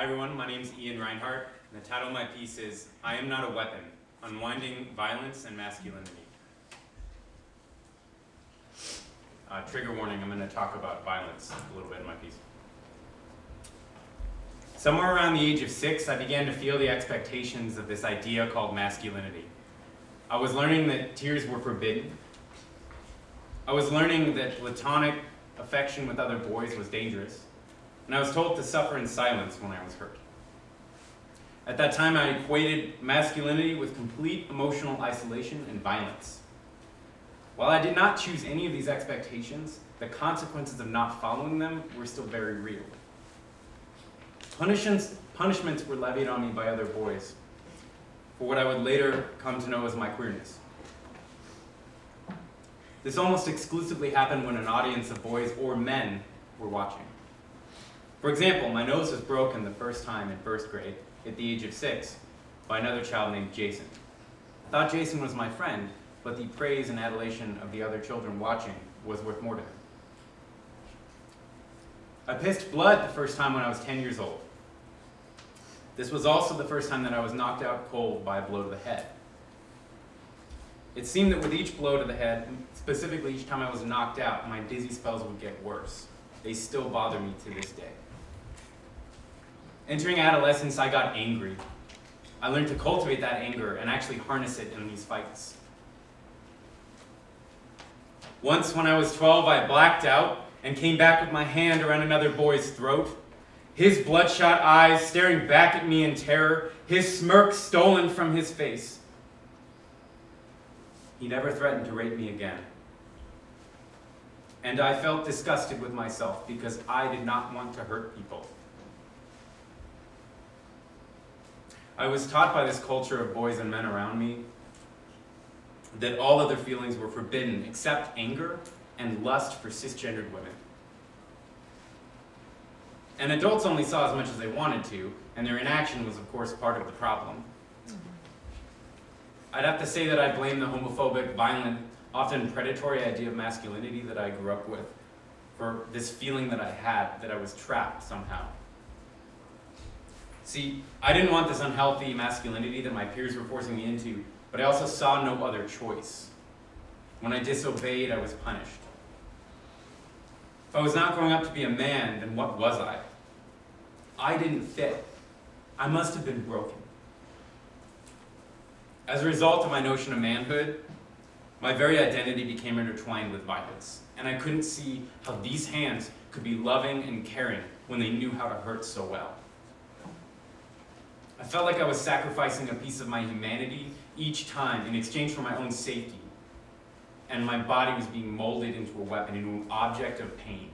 Hi everyone, my name is Ian Rinehart, and the title of my piece is I Am Not a Weapon, Unwinding Violence and Masculinity. Trigger warning, I'm going to talk about violence a little bit in my piece. Somewhere around the age of 6, I began to feel the expectations of this idea called masculinity. I was learning that tears were forbidden. I was learning that platonic affection with other boys was dangerous. And I was told to suffer in silence when I was hurt. At that time, I equated masculinity with complete emotional isolation and violence. While I did not choose any of these expectations, the consequences of not following them were still very real. Punishments were levied on me by other boys for what I would later come to know as my queerness. This almost exclusively happened when an audience of boys or men were watching. For example, my nose was broken the first time in first grade, at the age of 6, by another child named Jason. I thought Jason was my friend, but the praise and adulation of the other children watching was worth more to him. I pissed blood the first time when I was 10 years old. This was also the first time that I was knocked out cold by a blow to the head. It seemed that with each blow to the head, specifically each time I was knocked out, my dizzy spells would get worse. They still bother me to this day. Entering adolescence, I got angry. I learned to cultivate that anger and actually harness it in these fights. Once, when I was 12, I blacked out and came back with my hand around another boy's throat, his bloodshot eyes staring back at me in terror, his smirk stolen from his face. He never threatened to rape me again. And I felt disgusted with myself because I did not want to hurt people. I was taught by this culture of boys and men around me that all other feelings were forbidden except anger and lust for cisgendered women. And adults only saw as much as they wanted to, and their inaction was, of course, part of the problem. I'd have to say that I blame the homophobic, violent, often predatory idea of masculinity that I grew up with for this feeling that I had, that I was trapped somehow. See, I didn't want this unhealthy masculinity that my peers were forcing me into, but I also saw no other choice. When I disobeyed, I was punished. If I was not growing up to be a man, then what was I? I didn't fit. I must have been broken. As a result of my notion of manhood, my very identity became intertwined with violence, and I couldn't see how these hands could be loving and caring when they knew how to hurt so well. I felt like I was sacrificing a piece of my humanity each time in exchange for my own safety, and my body was being molded into a weapon, into an object of pain.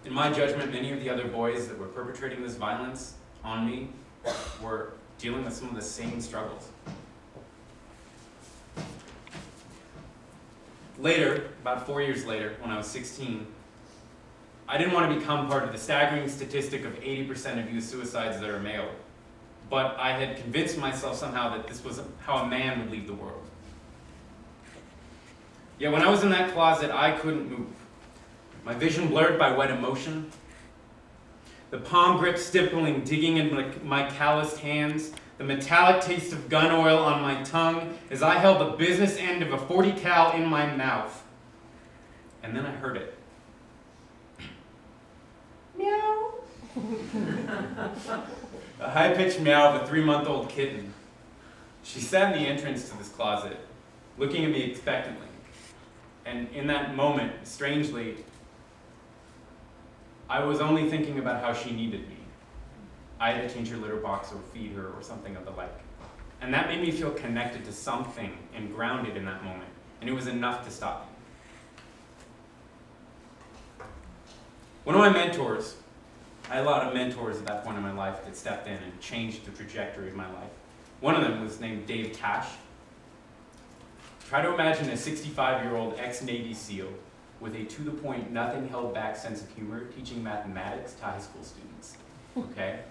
In my judgment, many of the other boys that were perpetrating this violence on me were dealing with some of the same struggles. Later, about 4 years later, when I was 16, I didn't want to become part of the staggering statistic of 80% of youth suicides that are male, but I had convinced myself somehow that this was how a man would leave the world. Yet when I was in that closet, I couldn't move. My vision blurred by wet emotion, the palm grip stippling, digging in my calloused hands, the metallic taste of gun oil on my tongue as I held the business end of a .40 cal in my mouth. And then I heard it. Meow. A high-pitched meow of a 3-month-old kitten. She sat in the entrance to this closet, looking at me expectantly. And in that moment, strangely, I was only thinking about how she needed me. I had to change her litter box or feed her or something of the like. And that made me feel connected to something and grounded in that moment. And it was enough to stop me. One of my mentors, I had a lot of mentors at that point in my life that stepped in and changed the trajectory of my life. One of them was named Dave Cash. Try to imagine a 65-year-old ex-Navy SEAL with a to-the-point, nothing-held-back sense of humor teaching mathematics to high school students, okay?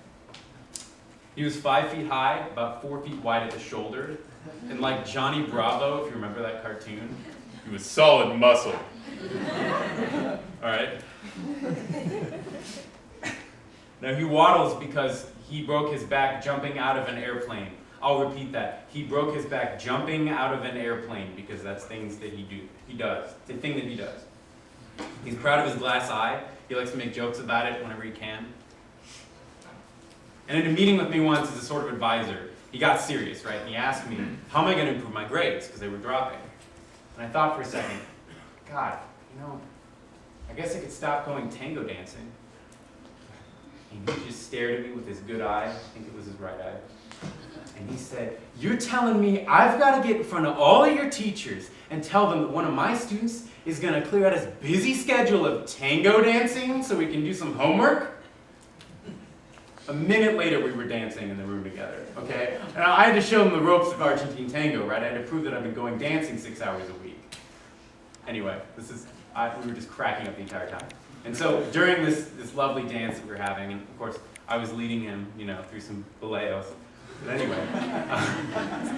He was 5 feet high, about 4 feet wide at the shoulder, and like Johnny Bravo, if you remember that cartoon, he was solid muscle. All right? Now he waddles because he broke his back jumping out of an airplane. I'll repeat that. He broke his back jumping out of an airplane because that's things that he does. It's a thing that he does. He's proud of his glass eye. He likes to make jokes about it whenever he can. And in a meeting with me once as a sort of advisor, he got serious, right? And he asked me, how am I going to improve my grades? Because they were dropping. And I thought for a second, God, I guess I could stop going tango dancing. And he just stared at me with his good eye. I think it was his right eye. And he said, you're telling me I've got to get in front of all of your teachers and tell them that one of my students is going to clear out his busy schedule of tango dancing so we can do some homework? A minute later, we were dancing in the room together, okay? And I had to show him the ropes of Argentine tango, right? I had to prove that I've been going dancing 6 hours a week. Anyway, we were just cracking up the entire time. And so during this lovely dance that we were having, and of course, I was leading him, through some boleos. But anyway,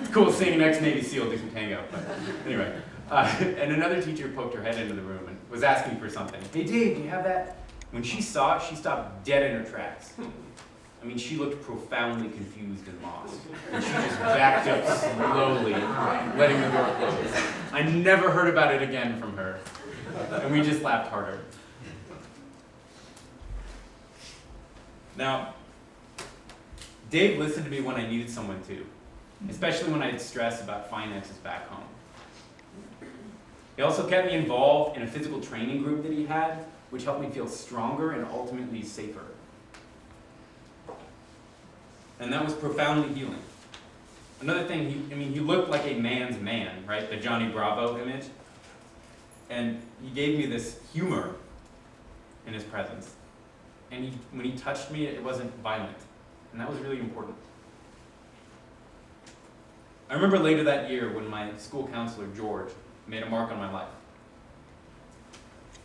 it's cool seeing an ex-Navy SEAL do some tango. But anyway, and another teacher poked her head into the room and was asking for something. Hey Dave, do you have that? When she saw it, she stopped dead in her tracks. I mean, she looked profoundly confused and lost. And she just backed up slowly, letting the door close. I never heard about it again from her. And we just laughed harder. Now, Dave listened to me when I needed someone to, especially when I had stress about finances back home. He also kept me involved in a physical training group that he had, which helped me feel stronger and ultimately safer. And that was profoundly healing. Another thing, he looked like a man's man, right? The Johnny Bravo image. And he gave me this humor in his presence. And when he touched me, it wasn't violent. And that was really important. I remember later that year when my school counselor, George, made a mark on my life.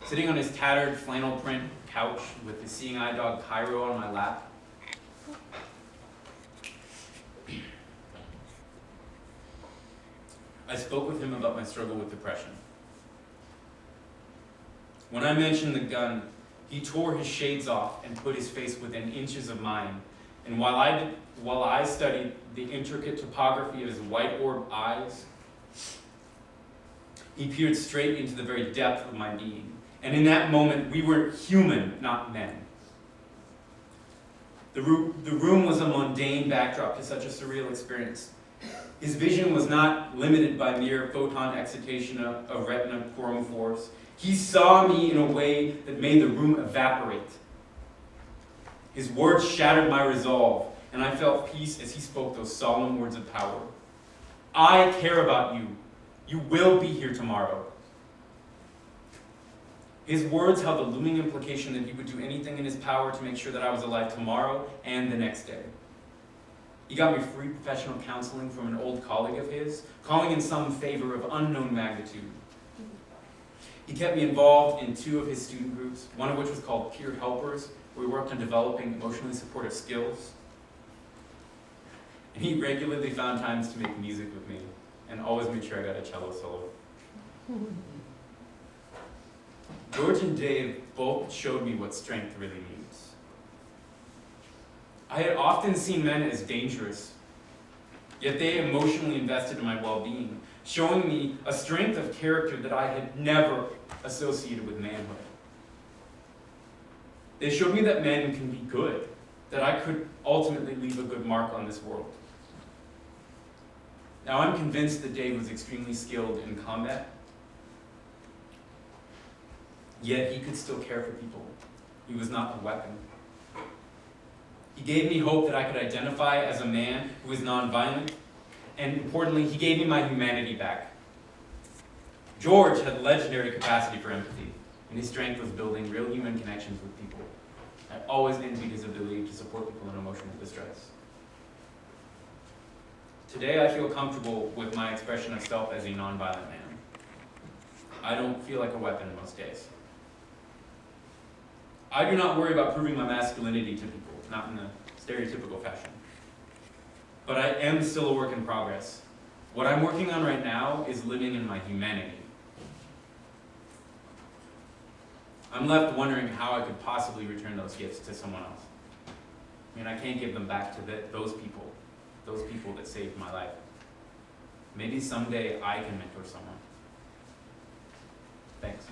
Sitting on his tattered flannel print couch with the seeing eye dog Cairo on my lap, I spoke with him about my struggle with depression. When I mentioned the gun, he tore his shades off and put his face within inches of mine. And while I studied the intricate topography of his white orb eyes, he peered straight into the very depth of my being. And in that moment, we were human, not men. The room was a mundane backdrop to such a surreal experience. His vision was not limited by mere photon excitation of retina chromophores. He saw me in a way that made the room evaporate. His words shattered my resolve, and I felt peace as he spoke those solemn words of power. I care about you. You will be here tomorrow. His words held the looming implication that he would do anything in his power to make sure that I was alive tomorrow and the next day. He got me free professional counseling from an old colleague of his, calling in some favor of unknown magnitude. He kept me involved in 2 of his student groups, one of which was called Peer Helpers, where we worked on developing emotionally supportive skills. And he regularly found times to make music with me, and always made sure I got a cello solo. George and Dave both showed me what strength really means. I had often seen men as dangerous, yet they emotionally invested in my well-being, showing me a strength of character that I had never associated with manhood. They showed me that men can be good, that I could ultimately leave a good mark on this world. Now, I'm convinced that Dave was extremely skilled in combat, yet he could still care for people. He was not a weapon. He gave me hope that I could identify as a man who was nonviolent, and importantly, he gave me my humanity back. George had legendary capacity for empathy, and his strength was building real human connections with people. I always envied his ability to support people in emotional distress. Today, I feel comfortable with my expression of self as a nonviolent man. I don't feel like a weapon most days. I do not worry about proving my masculinity to people, not in a stereotypical fashion. But I am still a work in progress. What I'm working on right now is living in my humanity. I'm left wondering how I could possibly return those gifts to someone else. I mean, I can't give them back to those people that saved my life. Maybe someday I can mentor someone. Thanks.